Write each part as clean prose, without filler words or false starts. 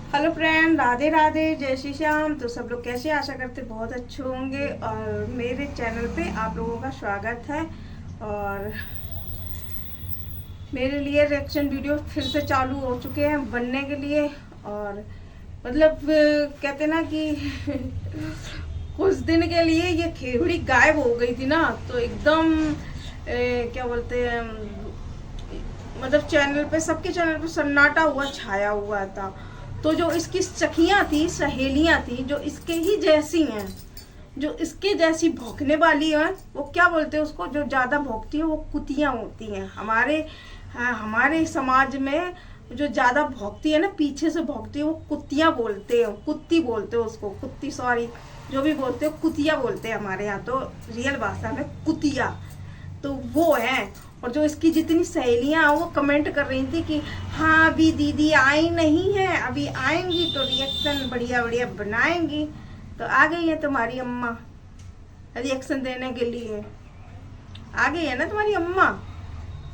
Hello friend, Radhe Radhe, जय श्री श्याम। तो सब लोग कैसे, आशा करते बहुत अच्छे होंगे। और मेरे चैनल पे आप लोगों का स्वागत है। और मेरे लिए रिएक्शन वीडियो फिर से चालू हो चुके हैं बनने के लिए। और मतलब कहते ना कि कुछ दिन के लिए ये खेवड़ी गायब हो गई थी ना, तो एकदम क्या बोलते हैं, मतलब चैनल पे, सबके चैनल पे सन्नाटा हुआ छाया हुआ था। तो जो इसकी सखियां थी, सहेलियां थी, जो इसके ही जैसी हैं, जो इसके जैसी भौंकने वाली हैं, वो क्या बोलते हैं उसको, जो ज्यादा भौंकती है वो कुतियां होती हैं। हमारे समाज में जो ज्यादा भौंकती है ना, पीछे से भौंकती है, वो कुतियां बोलते हैं, कुत्ती बोलते हैं उसको, कुत्ती, सॉरी, जो भी बोलते हो कुतिया बोलते हैं हमारे यहाँ। तो रियल भाषा में कुतिया तो वो है। और जो इसकी जितनी सहेलियां वो कमेंट कर रही थी कि हाँ अभी दीदी आई नहीं है, अभी आएंगी तो रिएक्शन बढ़िया बढ़िया बनाएंगी। तो आ गई है तुम्हारी अम्मा रिएक्शन देने के लिए, आ गई है ना तुम्हारी अम्मा।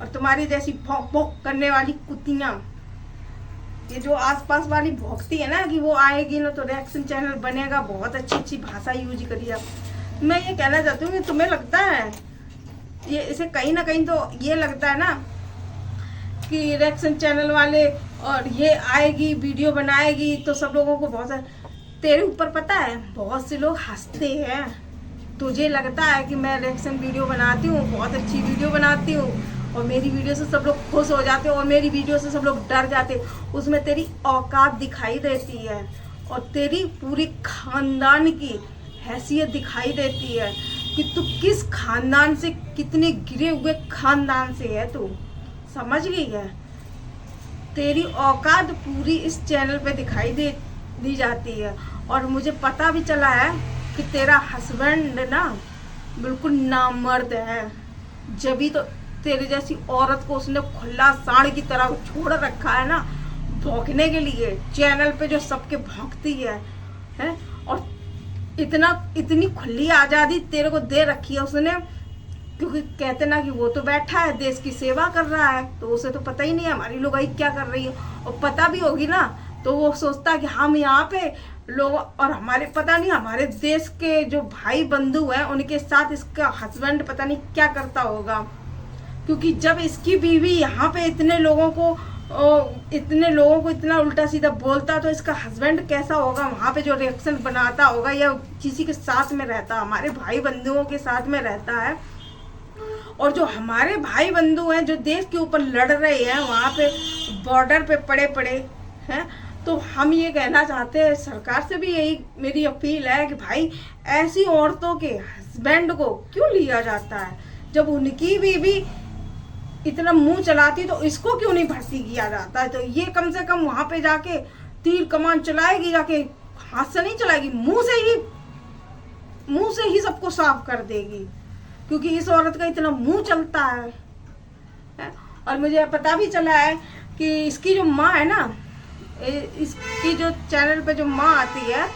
और तुम्हारी जैसी भौंक भौंक करने वाली कुतियां, ये जो आसपास वाली भौंकती है ना कि वो आएगी ना तो रिएक्शन चैनल बनेगा, बहुत अच्छी अच्छी भाषा यूज करिए आप। मैं ये कहना चाहती हूँ कि तुम्हें लगता है ये, इसे कहीं ना कहीं तो ये लगता है ना कि रिएक्शन चैनल वाले और ये आएगी वीडियो बनाएगी तो सब लोगों को बहुत तेरे ऊपर पता है बहुत से लोग हंसते हैं। तुझे लगता है कि मैं रिएक्शन वीडियो बनाती हूँ, बहुत अच्छी वीडियो बनाती हूँ और मेरी वीडियो से सब लोग खुश हो जाते हैं और मेरी वीडियो से सब लोग डर जाते हैं। उसमें तेरी औकात दिखाई देती है और तेरी पूरी खानदान की हैसियत दिखाई देती है कि तू किस खानदान से, कितने गिरे हुए खानदान से है तू, समझ गई है। तेरी औकात पूरी इस चैनल पे दिखाई दी जाती है। और मुझे पता भी चला है कि तेरा हस्बैंड ना बिल्कुल नामर्द है, जभी तो तेरे जैसी औरत को उसने खुला सांड की तरह छोड़ रखा है ना भौंकने के लिए, चैनल पे जो सबके भौंकती है? और इतनी खुली आजादी तेरे को दे रखी है उसने, क्योंकि कहते ना कि वो तो बैठा है देश की सेवा कर रहा है, तो उसे तो पता ही नहीं है हमारी लुगाई क्या कर रही है। और पता भी होगी ना तो वो सोचता है कि हम यहाँ पे लोग, और हमारे पता नहीं हमारे देश के जो भाई बंधु हैं उनके साथ इसका हस्बैंड पता नहीं क्या करता होगा। क्योंकि जब इसकी बीवी यहाँ पे इतने लोगों को इतना उल्टा सीधा बोलता, तो इसका हस्बैंड कैसा होगा, वहाँ पे जो रिएक्शन बनाता होगा या किसी के साथ में रहता, हमारे भाई बंधुओं के साथ में रहता है। और जो हमारे भाई बंधु हैं जो देश के ऊपर लड़ रहे हैं, वहाँ पे बॉर्डर पे पड़े हैं, तो हम ये कहना चाहते हैं, सरकार से भी यही मेरी अपील है कि भाई ऐसी औरतों के हस्बैंड को क्यों लिया जाता है। जब उनकी बीवी इतना मुंह चलाती तो इसको क्यों नहीं भर्ती किया जाता है। तो ये कम से कम वहां पे जाके तीर कमान चलाएगी, जाके हाथ से नहीं चलाएगी, मुंह से ही सबको साफ कर देगी, क्योंकि इस औरत का इतना मुंह चलता है। और मुझे पता भी चला है कि इसकी जो माँ है ना, इसकी जो चैनल पे जो माँ आती है,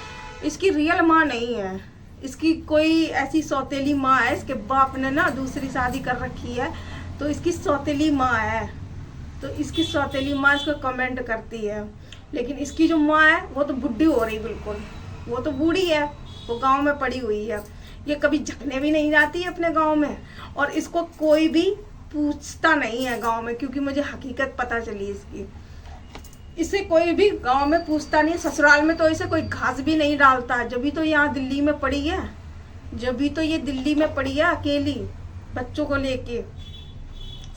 इसकी रियल माँ नहीं है, इसकी कोई ऐसी सौतेली माँ है। इसके बाप ने ना दूसरी शादी कर रखी है, तो इसकी सौतेली माँ है। तो इसकी सौतेली माँ इसको कमेंट करती है, लेकिन इसकी जो माँ है वो तो बुढ़ी हो रही, बिल्कुल वो तो बूढ़ी है, वो गांव में पड़ी हुई है। ये कभी झकने भी नहीं जाती है अपने गांव में, और इसको कोई भी पूछता नहीं है गांव में, क्योंकि मुझे हकीकत पता चली इसकी। इसे कोई भी गांव में पूछता नहीं, ससुराल में तो इसे कोई घास भी नहीं डालता। जब तो यहाँ दिल्ली में पड़ी है, जब तो ये दिल्ली में पड़ी है अकेली बच्चों को लेके,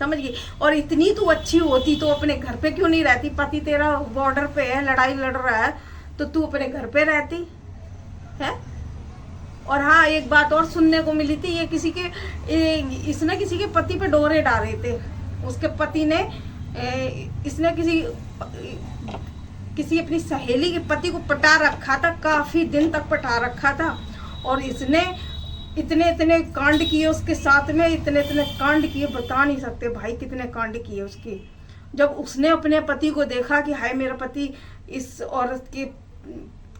समझ गई। और इतनी तू अच्छी होती तो अपने घर पे क्यों नहीं रहती। पति तेरा बॉर्डर पे है, लड़ाई लड़ रहा है, तो तू अपने घर पे रहती है। और हाँ, एक बात और सुनने को मिली थी, ये इसने किसी के पति पे डोरे डाले थे। उसके पति ने इसने किसी अपनी सहेली के पति को पटा रखा था, काफी दिन तक पटा रखा था। और इसने इतने कांड किए उसके साथ में, इतने कांड किए, बता नहीं सकते भाई कितने कांड किए उसके। जब उसने अपने पति को देखा कि हाय मेरा पति इस औरत के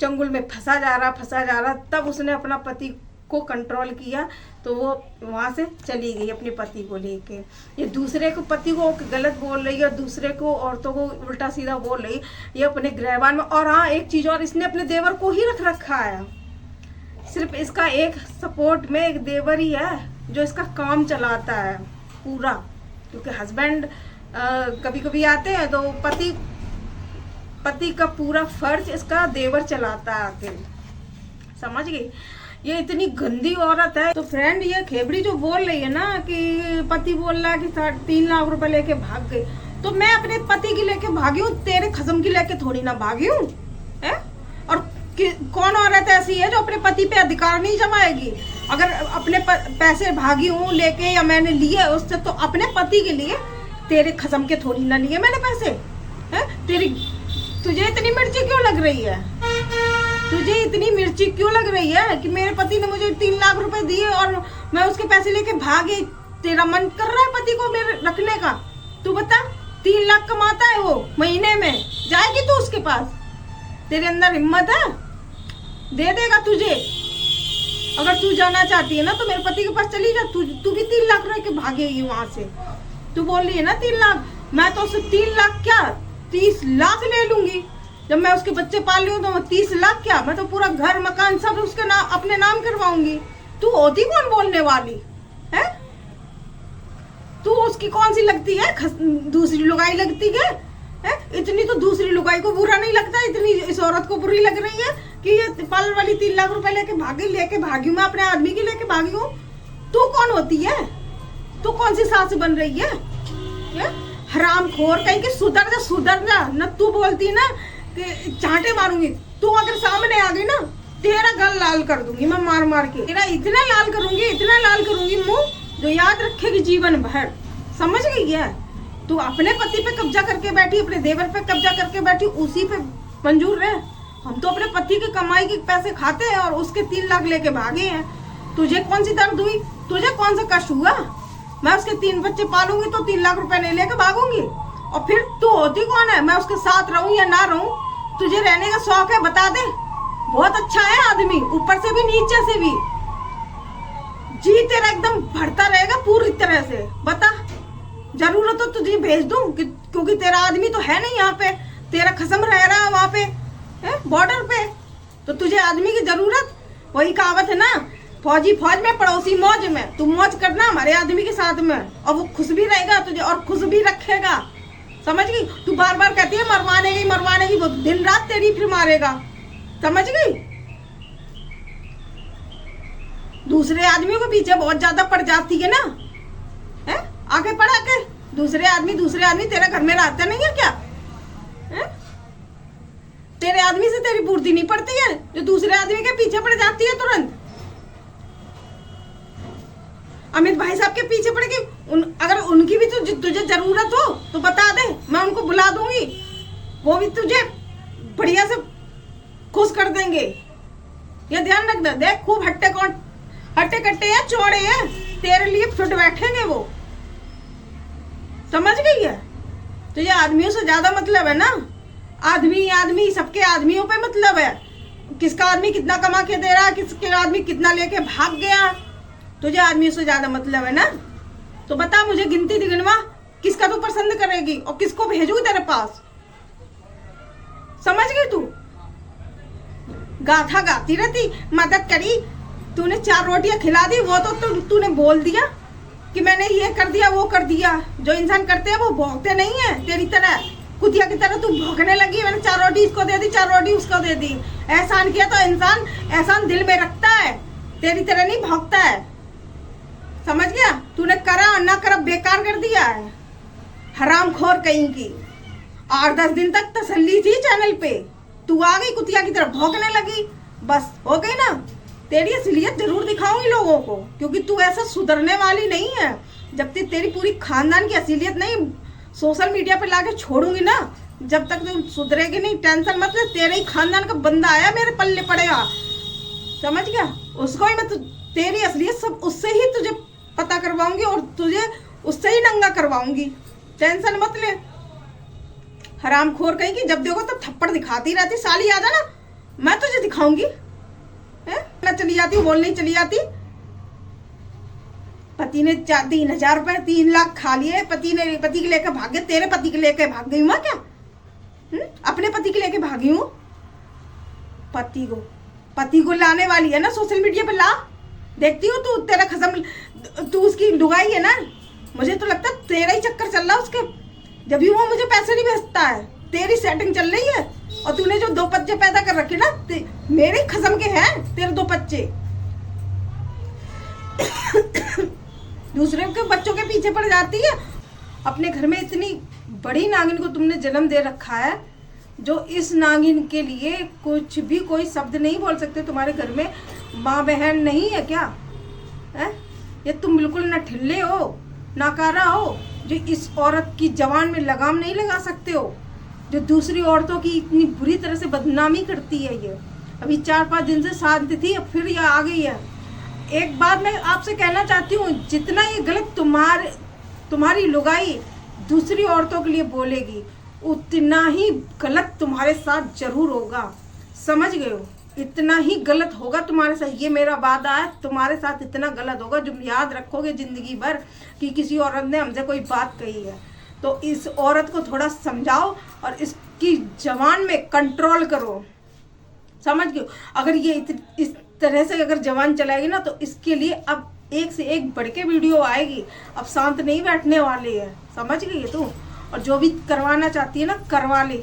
चंगुल में फंसा जा रहा, तब उसने अपना पति को कंट्रोल किया तो वो वहाँ से चली गई अपने पति को लेके। ये दूसरे को पति को गलत बोल रही है, दूसरे को औरतों को उल्टा सीधा बोल रही, ये अपने गृहवान में। और हाँ, एक चीज़ और, इसने अपने देवर को ही रख रखा है। सिर्फ इसका एक सपोर्ट में एक देवर ही है जो इसका काम चलाता है पूरा, क्योंकि हस्बैंड कभी कभी आते हैं तो पति का पूरा फर्ज इसका देवर चलाता है आके, समझ गई। ये इतनी गंदी औरत है। तो फ्रेंड, ये खेबड़ी जो बोल रही है ना कि पति बोल रहा है कि 3 लाख रुपए लेके भाग गई, तो मैं अपने पति की लेके भागी हूँ, तेरे खसम की लेके थोड़ी ना भागी हूँ। और कौन औरत ऐसी है जो अपने पति पे अधिकार नहीं जमाएगी? अगर अपने पैसे भागी हूँ लेके या मैंने लिए उससे, तो अपने पति के लिए, तेरे खसम के थोड़ी ना लिए मैंने पैसे। तुझे इतनी मिर्ची क्यों लग रही है? तुझे इतनी मिर्ची क्यों लग रही है कि मेरे पति ने मुझे 3 लाख रुपए दिए और मैं उसके पैसे लेके भागी? तेरा मन कर रहा है पति को मेरे रखने का? तू बता, 3 लाख कमाता है वो महीने में, जाएगी तू उसके पास? तेरे अंदर हिम्मत है? दे देगा तुझे। अगर तू जाना चाहती है ना तो मेरे पति के पास चली जा। तू भी 3 लाख रुपए के भागेगी वहां से। तू बोल रही है ना 3 लाख, मैं तो उससे 3 लाख क्या 30 लाख ले लूंगी। जब मैं उसके बच्चे पाल रही हूँ तो 30 लाख क्या, मैं तो पूरा घर मकान सब उसके नाम अपने नाम करवाऊंगी। तू होती कौन बोलने वाली है? तू उसकी कौन सी लगती है? दूसरी लुगाई लगती है? इतनी तो दूसरी लुगाई को बुरा नहीं लगता, इतनी इस औरत को बुरी लग रही है कि ये पार्लर वाली 3 लाख रुपए लेके भागी हूँ मैं, अपने आदमी की लेके भागी हूँ। तू कौन होती है? तू कौन सी सास बन रही है? हरामखोर कहीं की, सुधर जा न। तू बोलती ना कि चांटे मारूंगी, तू अगर सामने आ गई ना तेरा गल लाल कर दूंगी मैं, मार के तेरा इतना लाल करूंगी मुंह, जो याद रखेगी जीवन भर। समझ गई है? तू अपने पति पे कब्जा करके बैठी, अपने देवर पे कब्जा करके बैठी, उसी पे मंजूर रहे। हम तो अपने पति की कमाई के पैसे खाते हैं और उसके 3 लाख लेके भागे हैं। तुझे कौन सी दर्द हुई? तुझे कौन सा कष्ट हुआ? मैं उसके 3 बच्चे पालूंगी तो 3 लाख रुपए नहीं लेके भागूंगी। और फिर तू होती कौन है? मैं उसके साथ रहूं या ना रहूं? तुझे रहने का शौक है? बता दे। बहुत अच्छा है आदमी, ऊपर से भी नीचे से भी। जी तेरा एकदम भरता रहेगा पूरी तरह से। बता, जरूरत हो तुझे भेज दूं क्योंकि तेरा आदमी तो है नहीं यहाँ पे, तेरा खसम रह रहा है वहाँ पे बॉर्डर पे, तो तुझे आदमी की जरूरत। वही कहावत है ना, फौजी फौज में पड़ोसी मौज में। तू मौज करना हमारे आदमी के साथ में, और वो खुश भी रहेगा तुझे और खुश भी रखेगा। समझ गई? तू बार बार कहती है मरवाने की, वो दिन रात तेरी फिर मारेगा। समझ गई? दूसरे आदमियों के पीछे बहुत ज्यादा पड़ जाती है ना, आगे पड़ा के दूसरे आदमी तेरे घर में रहते नहीं है क्या? तेरे आदमी से तेरी पूर्ति नहीं पड़ती है जो दूसरे आदमी के पीछे पड़ जाती है तुरंत। अमित भाई साहब के पीछे पड़ेगी, अगर उनकी भी तुझे जरूरत हो तो बता दे, मैं उनको बुला दूंगी, वो भी तुझे बढ़िया से खुश कर देंगे। ये ध्यान रखना। देख, खूब हट्टे कट्टे हैं, चौड़े हैं, तेरे लिए फिट बैठेंगे वो। समझ गई है? तुझे आदमियों से ज्यादा मतलब है ना, आदमी सबके आदमियों पे मतलब है। किसका आदमी कितना कमा के दे रहा, किसके आदमी कितना लेके भाग गया, तुझे आदमियों से ज्यादा मतलब है ना। तो बता मुझे, गिनती गिनवा, किसका तू पसंद करेगी और किसको भेजू तेरे पास? समझ गई? तू गाथा गाती रहती, मदद करी, तूने 4 रोटियां खिला दी, वो तो तूने बोल दिया कि मैंने ये कर दिया वो कर दिया। जो इंसान करते हैं वो भौंकते नहीं है तेरी तरह, कुतिया की तरह तू भौंकने लगी। मैंने 4 रोटी इसको दे दी, 4 रोटी उसको दे दी। एहसान किया तो इंसान एहसान दिल में रखता है, तेरी तरह नहीं भौंकता है। समझ गया? तूने करा और ना करा बेकार कर दिया है, हरामखोर कहीं की। 8-10 दिन तक तसल्ली थी चैनल पे, तू आ गई कुतिया की तरह भौंकने लगी, बस हो गई ना। तेरी असलियत जरूर दिखाऊंगी लोगों को, क्योंकि तू ऐसा सुधरने वाली नहीं है। जब तक तेरी पूरी खानदान की असलियत नहीं सोशल मीडिया पे लाके छोड़ूंगी ना, जब तक तू सुधरेगी नहीं, टेंशन मत ले। तेरे ही खानदान का बंदा आया मेरे पल्ले पड़ेगा, समझ गया? उसको ही मैं तेरी असलियत सब उससे ही तुझे पता करवाऊंगी और तुझे उससे ही नंगा करवाऊंगी। टेंशन मत ले, हरामखोर कहीं की। जब देखो तो थप्पड़ दिखाती रहती, साली आ जा ना, मैं तुझे दिखाऊंगी। है? मैं चली जाती हूँ, बोल नहीं चली जाती। पति ने 3,000 रुपए 3 लाख खा लिए, पति के लेकर भाग गए। तेरे पति के लेकर भाग गई हूँ क्या? अपने पति के लेके भागी हूँ। पति को लाने वाली है ना, सोशल मीडिया पे ला। देखती हूँ तू, तेरा खसम, तू उसकी लुगाई है ना। मुझे तो लगता है तेरा ही चक्कर चल रहा है उसके, जब भी वो मुझे पैसे नहीं भेजता है। तेरी सेटिंग चल रही है। और तूने जो 2 बच्चे पैदा कर रखे ना, मेरे खसम के हैं तेरे 2 बच्चे। दूसरे के बच्चों के पीछे पड़ जाती है। अपने घर में इतनी बड़ी नागिन को तुमने जन्म दे रखा है, जो इस नागिन के लिए कुछ भी कोई शब्द नहीं बोल सकते। तुम्हारे घर में माँ बहन नहीं है क्या? है? ये तुम बिल्कुल ना ठिल्ले हो, नाकारा हो, जो इस औरत की जवान में लगाम नहीं लगा सकते हो, जो दूसरी औरतों की इतनी बुरी तरह से बदनामी करती है। ये अभी 4-5 दिन से शांत थी, अब फिर ये आ गई है। एक बात मैं आपसे कहना चाहती हूँ, जितना ये गलत तुम्हारी लुगाई दूसरी औरतों के लिए बोलेगी, उतना ही गलत तुम्हारे साथ जरूर होगा। समझ गए हो? इतना ही गलत होगा तुम्हारे साथ। ये मेरा वादा है, तुम्हारे साथ इतना गलत होगा जो याद रखोगे जिंदगी भर कि किसी औरत ने हमसे कोई बात कही है। तो इस औरत को थोड़ा समझाओ और इसकी जवान में कंट्रोल करो। समझ गए? अगर ये इस तरह से अगर जवान चलाएगी ना, तो इसके लिए अब एक से एक बढ़ के वीडियो आएगी। अब शांत नहीं बैठने वाली है। समझ गई तू? और जो भी करवाना चाहती है ना, करवा ले।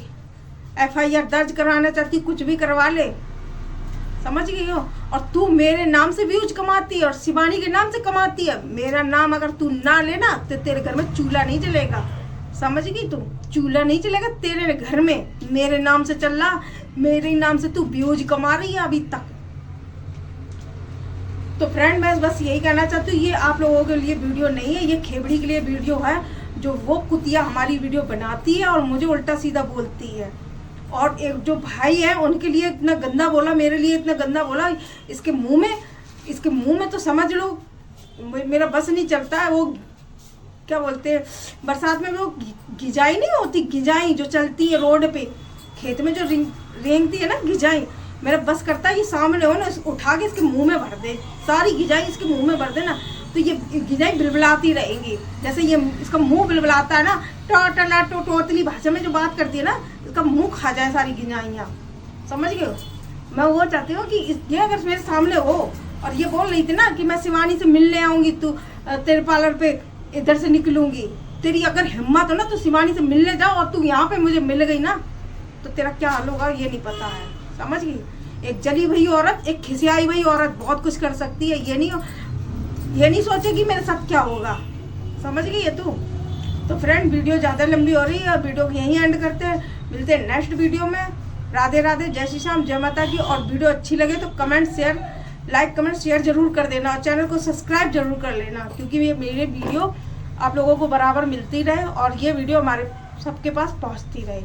FIR दर्ज करवाना चाहती, कुछ भी करवा ले। समझ गई हो? और तू मेरे नाम से व्यूज कमाती है और शिवानी के नाम से कमाती है। मेरा नाम अगर तू ना लेना तो तेरे घर में चूल्हा नहीं जलेगा। समझ गई तू? चूल्हा नहीं जलेगा तेरे घर में। मेरे नाम से चल रहा, मेरे नाम से तू व्यूज कमा रही है अभी तक। तो फ्रेंड, मैं बस यही कहना चाहती हूँ, ये आप लोगों के लिए वीडियो नहीं है, ये खेबड़ी के लिए वीडियो है। जो वो कुतिया हमारी वीडियो बनाती है और मुझे उल्टा सीधा बोलती है। और एक जो भाई है, उनके लिए इतना गंदा बोला, मेरे लिए इतना गंदा बोला। इसके मुंह में तो समझ लो मेरा बस नहीं चलता है। वो क्या बोलते हैं बरसात में, वो गिजाई नहीं होती, गिजाई जो चलती है रोड पे, खेत में जो रेंगती है ना, गिजाई। मेरा बस करता है ये सामने हो ना, उठा के इसके मुंह में भर दे, सारी गिजाई इसके मुंह में भर दे ना, तो ये गिजाई बिलबिलाती रहेंगी। जैसे ये इसका मुंह बिलबिलाता है ना, टोटला टोतली भाषा में जो बात करती है ना, इसका मुंह खा जाए सारी गिजाइयाँ। समझ गए हो? मैं वो चाहती हूँ कि ये अगर मेरे सामने हो, और ये बोल रही थी ना कि मैं शिवानी से मिलने आऊंगी, तू तेरे पार्लर पे इधर से निकलूंगी, तेरी अगर हिम्मत हो ना तो शिवानी से मिलने जाओ, और तू यहाँ पे मुझे मिल गई ना तो तेरा क्या हाल होगा ये नहीं पता है। समझ गई? एक जली हुई औरत, एक खिसियाई हुई औरत बहुत कुछ कर सकती है। ये नहीं सोचेगी मेरे साथ क्या होगा। समझ गई है तू? तो फ्रेंड, वीडियो ज़्यादा लंबी हो रही है, वीडियो को यहीं एंड करते हैं। मिलते हैं नेक्स्ट वीडियो में। राधे राधे, जय श्री श्याम, जय माता की। और वीडियो अच्छी लगे तो comment share, like comment share जरूर कर देना, और चैनल को सब्सक्राइब जरूर कर लेना, क्योंकि ये मेरे वीडियो आप लोगों को बराबर मिलती रहे और ये वीडियो हमारे सबके पास पहुंचती रहे।